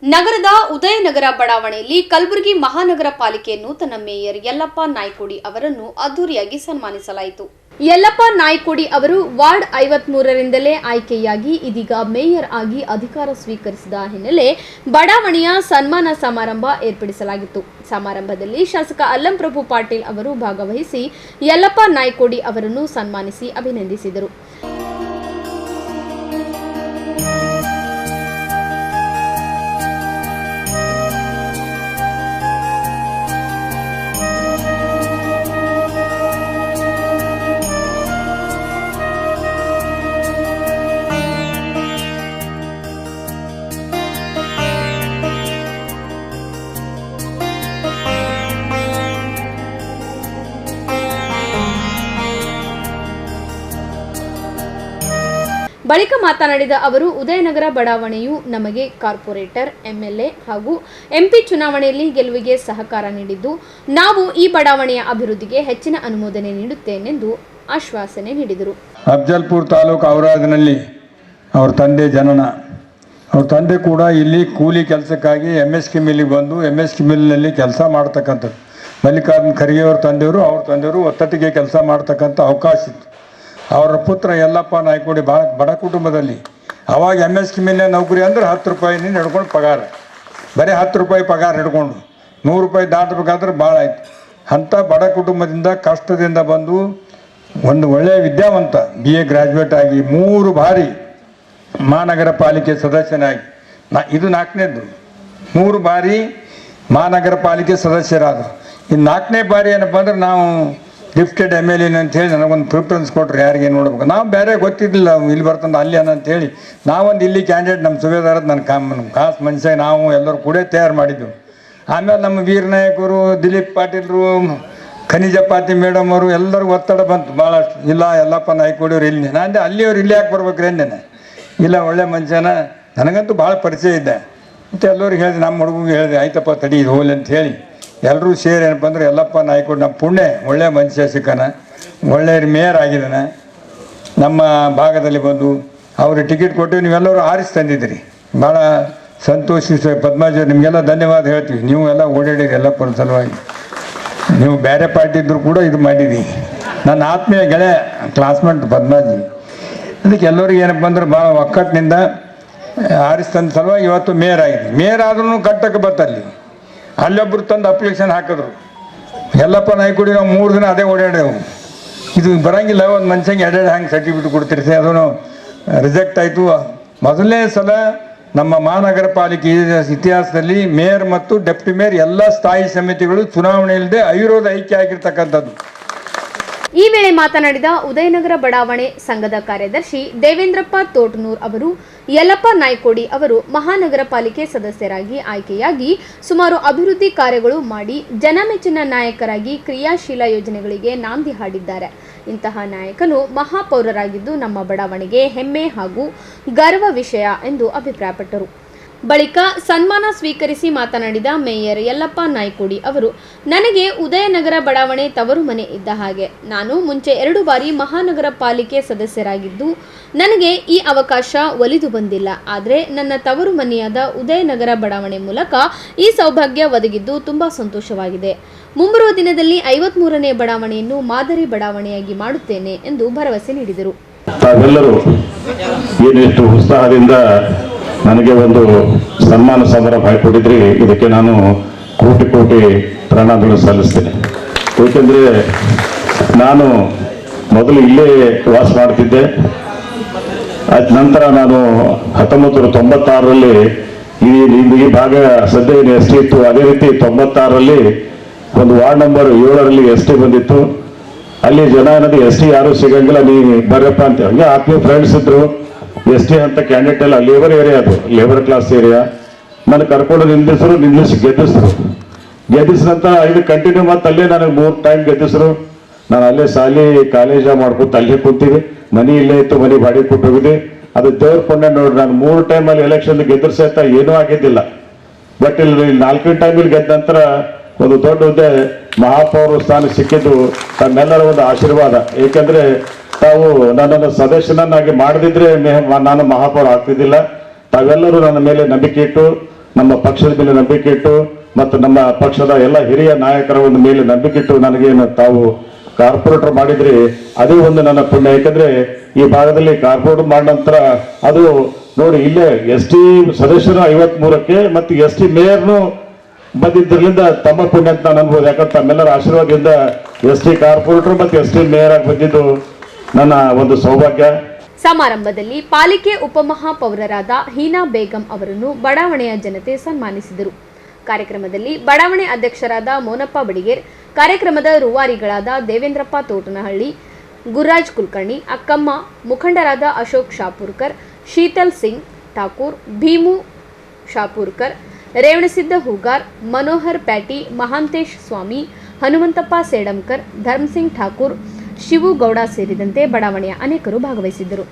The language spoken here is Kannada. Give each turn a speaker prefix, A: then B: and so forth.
A: ನಗರದ ಉದಯನಗರ ಬಡಾವಣೆಯಲ್ಲಿ ಕಲಬುರಗಿ ಮಹಾನಗರ ಪಾಲಿಕೆ ನೂತನ ಮೇಯರ್ ಯಲ್ಲಪ್ಪ ನಾಯ್ಕೋಡಿ ಅವರನ್ನು ಅದ್ದೂರಿಯಾಗಿ ಸನ್ಮಾನಿಸಲಾಯಿತು. ಯಲ್ಲಪ್ಪ ನಾಯ್ಕೋಡಿ ಅವರು ವಾರ್ಡ್ 53ರಿಂದಲೇ ಆಯ್ಕೆಯಾಗಿ ಇದೀಗ ಮೇಯರ್ ಆಗಿ ಅಧಿಕಾರ ಸ್ವೀಕರಿಸಿದ ಹಿನ್ನೆಲೆ ಬಡಾವಣೆಯ ಸನ್ಮಾನ ಸಮಾರಂಭ ಏರ್ಪಡಿಸಲಾಗಿತ್ತು. ಸಮಾರಂಭದಲ್ಲಿ ಶಾಸಕ ಅಲ್ಲಂಪ್ರಭು ಪಾಟೀಲ್ ಅವರು ಭಾಗವಹಿಸಿ ಯಲ್ಲಪ್ಪ ನಾಯ್ಕೋಡಿ ಅವರನ್ನು ಸನ್ಮಾನಿಸಿ ಅಭಿನಂದಿಸಿದರು. ಬಳಿಕ ಮಾತನಾಡಿದ ಅವರು, ಉದಯನಗರ ಬಡಾವಣೆಯು ನಮಗೆ ಕಾರ್ಪೊರೇಟರ್, ಎಂಎಲ್ಎ ಹಾಗೂ ಎಂಪಿ ಚುನಾವಣೆಯಲ್ಲಿ ಗೆಲುವಿಗೆ ಸಹಕಾರ ನೀಡಿದ್ದು, ನಾವು ಈ ಬಡಾವಣೆಯ ಅಭಿವೃದ್ಧಿಗೆ ಹೆಚ್ಚಿನ ಅನುಮೋದನೆ ನೀಡುತ್ತೇನೆಂದು ಆಶ್ವಾಸನೆ ನೀಡಿದರು.
B: ಅಫಜಲ್ಪುರ್ ತಾಲೂಕು ಔರಾದ್ನಲ್ಲಿ ಅವ್ರ ತಂದೆ ಜನನ, ಅವ್ರ ತಂದೆ ಕೂಡ ಇಲ್ಲಿ ಕೂಲಿ ಕೆಲಸಕ್ಕಾಗಿ MSK ಮಿಲ್ಲಿಗೆ ಬಂದು MSK ಮಿಲ್ನಲ್ಲಿ ಕೆಲಸ ಮಾಡ್ತಕ್ಕಂಥದ್ದು. ಮಲ್ಲಿಕಾರ್ಜುನ ಖರ್ಗೆ ಅವ್ರ ತಂದೆಯವರು ಒತ್ತಟ್ಟಿಗೆ ಕೆಲಸ ಮಾಡ್ತಕ್ಕಂಥ ಅವಕಾಶ ಇತ್ತು. ಅವರ ಪುತ್ರ ಯಲ್ಲಪ್ಪ ನಾಯ್ಕೋಡಿ ಬಡ ಕುಟುಂಬದಲ್ಲಿ ಅವಾಗ MSK ಮಿಲ್ಲೆ ನೌಕರಿ ಅಂದ್ರೆ 10 ರೂಪಾಯಿನಿಂದ ಹಿಡ್ಕೊಂಡು ಪಗಾರ, ಬರೀ 10 ರೂಪಾಯಿ ಪಗಾರ ಹಿಡ್ಕೊಂಡು 100 ರೂಪಾಯಿ ದಾಟಬೇಕಾದ್ರೆ ಭಾಳ ಆಯಿತು. ಅಂಥ ಬಡ ಕುಟುಂಬದಿಂದ ಕಷ್ಟದಿಂದ ಬಂದು ಒಂದು ಒಳ್ಳೆಯ ವಿದ್ಯಾವಂತ BA ಗ್ರ್ಯಾಜುಯೇಟ್ ಆಗಿ 3 ಬಾರಿ ಮಹಾನಗರ ಪಾಲಿಕೆ ಸದಸ್ಯನಾಗಿ ಇದು 4ನೇದು 3 ಬಾರಿ ಮಹಾನಗರ ಪಾಲಿಕೆ ಸದಸ್ಯರಾದರು. ಇನ್ನು 4ನೇ ಬಾರಿ ಏನಪ್ಪ ಅಂದ್ರೆ ನಾವು ಗಿಫ್ಟೆಡ್ MLA ಅಂತೇಳಿ ನನಗೊಂದು ಪ್ರಿಫರೆನ್ಸ್ ಕೊಟ್ಟರು. ಯಾರಿಗೆ ನೋಡ್ಬೇಕು, ನಾವು ಬೇರೆ ಗೊತ್ತಿದ್ದಿಲ್ಲ ಇಲ್ಲಿ ಬರ್ತಂದು ಅಲ್ಲಿ ಅನ್ನಂತೇಳಿ ನಾವೊಂದು ಇಲ್ಲಿ ಕ್ಯಾಂಡಿಡೇಟ್ ನಮ್ಮ ಸುಬೇದಾರದ ನನ್ನ ಖಾಸ್ ಮನುಷ್ಯ ನಾವು ಎಲ್ಲರೂ ಕೂಡ ತಯಾರು ಮಾಡಿದ್ದೆವು. ಆಮೇಲೆ ನಮ್ಮ ವೀರನಾಯಕರು, ದಿಲೀಪ್ ಪಾಟೀಲ್ರು, ಖನಿಜಪಾತಿ ಮೇಡಮ್ ಅವರು ಎಲ್ಲರಿಗೂ ಒತ್ತಡ ಬಂತು ಭಾಳಷ್ಟು. ಇಲ್ಲ ಯಲ್ಲಪ್ಪ ನಾಯ್ಕೋಡಿ ಅವ್ರು ಇಲ್ಲಿ, ನಾನು ಅಲ್ಲಿಯವ್ರು ಇಲ್ಲಿ ಯಾಕೆ ಬರ್ಬೇಕ್ರಿ ಅಂದೇನೆ. ಇಲ್ಲ ಒಳ್ಳೆ ಮನುಷ್ಯನ, ನನಗಂತೂ ಭಾಳ ಪರಿಚಯ ಇದ್ದೆ. ಮತ್ತು ಎಲ್ಲರಿಗೆ ಹೇಳಿದೆ, ನಮ್ಮ ಹುಡುಗಿಗೆ ಹೇಳಿದೆ, ಆಯ್ತಪ್ಪ ತಡಿ ಇದು ಹೋಲಿ ಅಂತ ಹೇಳಿ ಎಲ್ಲರೂ ಸೇರಿ ಏನಪ್ಪ ಅಂದ್ರೆ ಯಲ್ಲಪ್ಪ ನಾಯ್ಕೋಡಿ ನಮ್ಮ ಪುಣ್ಯ ಒಳ್ಳೆಯ ಮನುಷ್ಯ ಸಿಕ್ಕನ, ಒಳ್ಳೆಯ ಮೇಯರ್ ಆಗಿದ್ದಾನೆ. ನಮ್ಮ ಭಾಗದಲ್ಲಿ ಬಂದು ಅವ್ರಿಗೆ ಟಿಕೆಟ್ ಕೊಟ್ಟು ನೀವೆಲ್ಲರೂ ಆರಿಸಿ ತಂದಿದ್ದೀರಿ, ಭಾಳ ಸಂತೋಷಿಸ. ಪದ್ಮಾಜಿ ನಿಮಗೆಲ್ಲ ಧನ್ಯವಾದ ಹೇಳ್ತೀವಿ. ನೀವು ಎಲ್ಲ ಓಡಾಡಿರಿ ಯಲ್ಲಪ್ಪನ ಸಲುವಾಗಿ. ನೀವು ಬೇರೆ ಪಾರ್ಟಿ ಇದ್ದರೂ ಕೂಡ ಇದು ಮಾಡಿದ್ದೀವಿ. ನನ್ನ ಆತ್ಮೀಯ ಗೆಳೆಯ ಕ್ಲಾಸ್ಮೇಟ್ ಪದ್ಮಾಜಿ. ಅದಕ್ಕೆ ಎಲ್ಲರಿಗೆ ಏನಪ್ಪ ಅಂದ್ರೆ ಭಾಳ ಒಕ್ಕಟ್ಟಿನಿಂದ ಆರಿಸಿ ತಂದ ಸಲುವಾಗಿ ಇವತ್ತು ಮೇಯರ್ ಆಗಿದೆ. ಮೇಯರ್ ಆದ್ರೂ ಕಟ್ಟಕ್ಕೆ ಬತ್ತಲ್ಲಿ ಅಲ್ಲೊಬ್ಬರು ತಂದು ಅಪ್ಲಿಕೇಶನ್ ಹಾಕಿದ್ರು. ಯಲ್ಲಪ್ಪ ನಾಯ್ಕೋಡಿ ನಾವು 3 ದಿನ ಅದೇ ಓಡಾಡೇವು. ಇದು ಬರೋಂಗಿಲ್ಲ, ಒಂದು ಮನುಷ್ಯಂಗೆ ಎರಡೆರಡು ಹಂಗೆ ಸರ್ಟಿಫಿಕೇಟ್ ಕೊಡ್ತಿರ್ತೀವಿ, ಅದನ್ನು ರಿಜೆಕ್ಟ್ ಆಯಿತು. ಮೊದಲನೇ ಸಲ ನಮ್ಮ ಮಹಾನಗರ ಪಾಲಿಕೆ ಇತಿಹಾಸದಲ್ಲಿ ಮೇಯರ್ ಮತ್ತು ಡೆಪ್ಟಿ ಮೇಯರ್ ಎಲ್ಲ ಸ್ಥಾಯಿ ಸಮಿತಿಗಳು ಚುನಾವಣೆ ಇಲ್ಲದೆ ಅವಿರೋಧ ಐಕ್ಯ ಆಗಿರ್ತಕ್ಕಂಥದ್ದು.
A: ಈ ವೇಳೆ ಮಾತನಾಡಿದ ಉದಯನಗರ ಬಡಾವಣೆ ಸಂಘದ ಕಾರ್ಯದರ್ಶಿ ದೇವೇಂದ್ರಪ್ಪ ತೋಟನೂರ್ ಅವರು, ಯಲ್ಲಪ್ಪ ನಾಯ್ಕೋಡಿ ಅವರು ಮಹಾನಗರ ಪಾಲಿಕೆ ಸದಸ್ಯರಾಗಿ ಆಯ್ಕೆಯಾಗಿ ಸುಮಾರು ಅಭಿವೃದ್ಧಿ ಕಾರ್ಯಗಳು ಮಾಡಿ ಜನಮೆಚ್ಚಿನ ನಾಯಕರಾಗಿ ಕ್ರಿಯಾಶೀಲ ಯೋಜನೆಗಳಿಗೆ ನಾಂದಿ ಹಾಡಿದ್ದಾರೆ. ಇಂತಹ ನಾಯಕನು ಮಹಾಪೌರರಾಗಿದ್ದು ನಮ್ಮ ಬಡಾವಣೆಗೆ ಹೆಮ್ಮೆ ಹಾಗೂ ಗರ್ವ ವಿಷಯ ಎಂದು ಅಭಿಪ್ರಾಯಪಟ್ಟರು. ಬಳಿಕ ಸನ್ಮಾನ ಸ್ವೀಕರಿಸಿ ಮಾತನಾಡಿದ ಮೇಯರ್ ಯಲ್ಲಪ್ಪ ನಾಯ್ಕೋಡಿ ಅವರು, ನನಗೆ ಉದಯನಗರ ಬಡಾವಣೆ ತವರು ಮನೆ ಇದ್ದ ಹಾಗೆ. ನಾನು ಮುಂಚೆ 2 ಬಾರಿ ಮಹಾನಗರ ಪಾಲಿಕೆ ಸದಸ್ಯರಾಗಿದ್ದು ನನಗೆ ಈ ಅವಕಾಶ ಒಲಿದು ಬಂದಿಲ್ಲ. ಆದರೆ ನನ್ನ ತವರು ಮನೆಯಾದ ಉದಯನಗರ ಬಡಾವಣೆ ಮೂಲಕ ಈ ಸೌಭಾಗ್ಯ ಒದಗಿದ್ದು ತುಂಬಾ ಸಂತೋಷವಾಗಿದೆ. ಮುಂಬರುವ ದಿನದಲ್ಲಿ 53ನೇ ಬಡಾವಣೆಯನ್ನು ಮಾದರಿ ಬಡಾವಣೆಯಾಗಿ ಮಾಡುತ್ತೇನೆ ಎಂದು ಭರವಸೆ ನೀಡಿದರು.
C: ತಾವೆಲ್ಲರೂ ಏನೆಷ್ಟು ಉತ್ಸಾಹದಿಂದ ನನಗೆ ಒಂದು ಸನ್ಮಾನ ಸಮಾರಂಭ ಮಾಡಿಕೊಟ್ಟಿದ್ರಿ, ಇದಕ್ಕೆ ನಾನು ಕೋಟಿ ಕೋಟಿ ಪ್ರಣಾಮಗಳು ಸಲ್ಲಿಸ್ತೇನೆ. ಏಕೆಂದರೆ ನಾನು ಮೊದಲು ಇಲ್ಲೇ ವಾಸ ಮಾಡ್ತಿದ್ದೆ. ಅದ ನಂತರ ನಾನು 1996ರಲ್ಲಿ ಈ ಭಾಗ ಸದ್ಯ ಏನು ST ಇತ್ತು, ಅದೇ ರೀತಿ 96ರಲ್ಲಿ ಒಂದು ವಾರ್ಡ್ ನಂಬರ್ 7ರಲ್ಲಿ ST ಬಂದಿತ್ತು. ಅಲ್ಲಿ ಜನ ಅನ್ನೋದು ST ಯಾರು ಸಿಗಂಗಿಲ್ಲ, ನೀ ಬರ್ರಪ್ಪ ಅಂತ ಹಂಗೆ ಆತ್ಮೀಯ ಫ್ರೆಂಡ್ಸ್ ಇದ್ರು. ST ಅಂತ ಕ್ಯಾಂಡಿಡೇಟ್ ಎಲ್ಲ ಲೇಬರ್ ಏರಿಯಾ, ಅದು ಲೇಬರ್ ಕ್ಲಾಸ್ ಏರಿಯಾ. ನಾನು ಕರ್ಕೊಂಡು ಗೆದ್ದಿಸಿದ್ರು. ನಂತರ ಇದು ಕಂಟಿನ್ಯೂ ಮತ್ತೆ ಅಲ್ಲೇ ನನಗೆ 3 ಟೈಮ್ ಗೆದ್ದಿಸಿದ್ರು. ನಾನು ಅಲ್ಲೇ ಶಾಲೆ ಕಾಲೇಜ ಮಾಡ್ಕೊತ ಅಲ್ಲೇ ಕೂತೀವಿ. ಮನೆ ಇಲ್ಲೇ ಇತ್ತು, ಮನೆ ಬಾಡಿಗೆ ಕೊಟ್ಟು ಹೋಗಿದೆ. ಅದು ದೇವ್ರ ಪುಣ್ಯ ನೋಡ್ರಿ, ನಾನು 3 ಟೈಮಲ್ಲಿ ಎಲೆಕ್ಷನ್ ಗೆದ್ದರು ಸಹಿತ ಏನೂ ಆಗಿದ್ದಿಲ್ಲ. ಬಟ್ ಇಲ್ಲಿ 4ನೇ ಟೈಮಲ್ಲಿ ಗೆದ್ದ ನಂತರ ಒಂದು ದೊಡ್ಡ ಹುದ್ದೆ ಮಹಾಪೌರ ಸ್ಥಾನ ಸಿಕ್ಕಿದ್ದು ತಮ್ಮೆಲ್ಲರ ಒಂದು ಆಶೀರ್ವಾದ. ಏಕೆಂದರೆ ತಾವು ನನ್ನನ್ನು ಸದಸ್ಯನನ್ನಾಗಿ ಮಾಡದಿದ್ರೆ ನಾನು ಮಹಾಪೌರ ಆಗ್ತಿದ್ದಿಲ್ಲ. ತಾವೆಲ್ಲರೂ ನನ್ನ ಮೇಲೆ ನಂಬಿಕೆ ಇಟ್ಟು ನಮ್ಮ ಪಕ್ಷದ ಮೇಲೆ ನಂಬಿಕೆ ಇಟ್ಟು ಮತ್ತು ನಮ್ಮ ಪಕ್ಷದ ಎಲ್ಲ ಹಿರಿಯ ನಾಯಕರ ಒಂದು ಮೇಲೆ ನಂಬಿಕೆ ಇಟ್ಟು ನನಗೇನು ತಾವು ಕಾರ್ಪೊರೇಟರ್ ಮಾಡಿದ್ರಿ, ಅದೇ ಒಂದು ನನ್ನ ಪುಣ್ಯ. ಯಾಕಂದ್ರೆ ಈ ಭಾಗದಲ್ಲಿ ಕಾರ್ಪೊರೇಟರ್ ಮಾಡಿದ ನಂತರ ಅದು ನೋಡಿ ಇಲ್ಲೇ ಎಸ್ ಟಿ ಸದಸ್ಯರು 53ಕ್ಕೆ ಮತ್ತು ಎಸ್ ಟಿ ಮೇಯರ್ನು ಬಂದಿದ್ದರಿಂದ ತಮ್ಮ ಪುಣ್ಯ ಅಂತ ನಾನು ಅನ್ಬೋದು. ಯಾಕಂದ್ರೆ ತಮ್ಮೆಲ್ಲರ ಆಶೀರ್ವಾದದಿಂದ ಎಸ್ ಟಿ ಕಾರ್ಪೊರೇಟರ್ ಮತ್ತು ಎಸ್ ಟಿ ಮೇಯರ್ ಆಗಿ ಬಂದಿದ್ದು ನನ್ನ ಒಂದು ಸೌಭಾಗ್ಯ.
A: ಸಮಾರಂಭದಲ್ಲಿ ಪಾಲಿಕೆ ಉಪಮಹಾಪೌರರಾದ ಹೀನಾ ಬೇಗಂ ಅವರನ್ನು ಬಡಾವಣೆಯ ಜನತೆ ಸನ್ಮಾನಿಸಿದರು. ಕಾರ್ಯಕ್ರಮದಲ್ಲಿ ಬಡಾವಣೆ ಅಧ್ಯಕ್ಷರಾದ ಮೋನಪ್ಪ ಬಡಿಗೇರ್, ಕಾರ್ಯಕ್ರಮದ ರೂವಾರಿಗಳಾದ ದೇವೇಂದ್ರಪ್ಪ ತೋಟನಹಳ್ಳಿ, ಗುರುರಾಜ್ ಕುಲಕರ್ಣಿ, ಅಕ್ಕಮ್ಮ, ಮುಖಂಡರಾದ ಅಶೋಕ್ ಶಾಪೂರ್ಕರ್, ಶೀತಲ್ ಸಿಂಗ್ ಠಾಕೂರ್, ಭೀಮು ಶಾಪೂರ್ಕರ್, ರೇವಣಸಿದ್ದ ಹೂಗಾರ್, ಮನೋಹರ್ ಪ್ಯಾಟಿ, ಮಹಾಂತೇಶ್ ಸ್ವಾಮಿ, ಹನುಮಂತಪ್ಪ ಸೇಡಂಕರ್, ಧರ್ಮಸಿಂಗ್ ಠಾಕೂರ್, ಶಿವು ಗೌಡ ಸೇರಿದಂತೆ ಬಡಾವಣೆಯ ಅನೇಕರು ಭಾಗವಹಿಸಿದ್ದರು.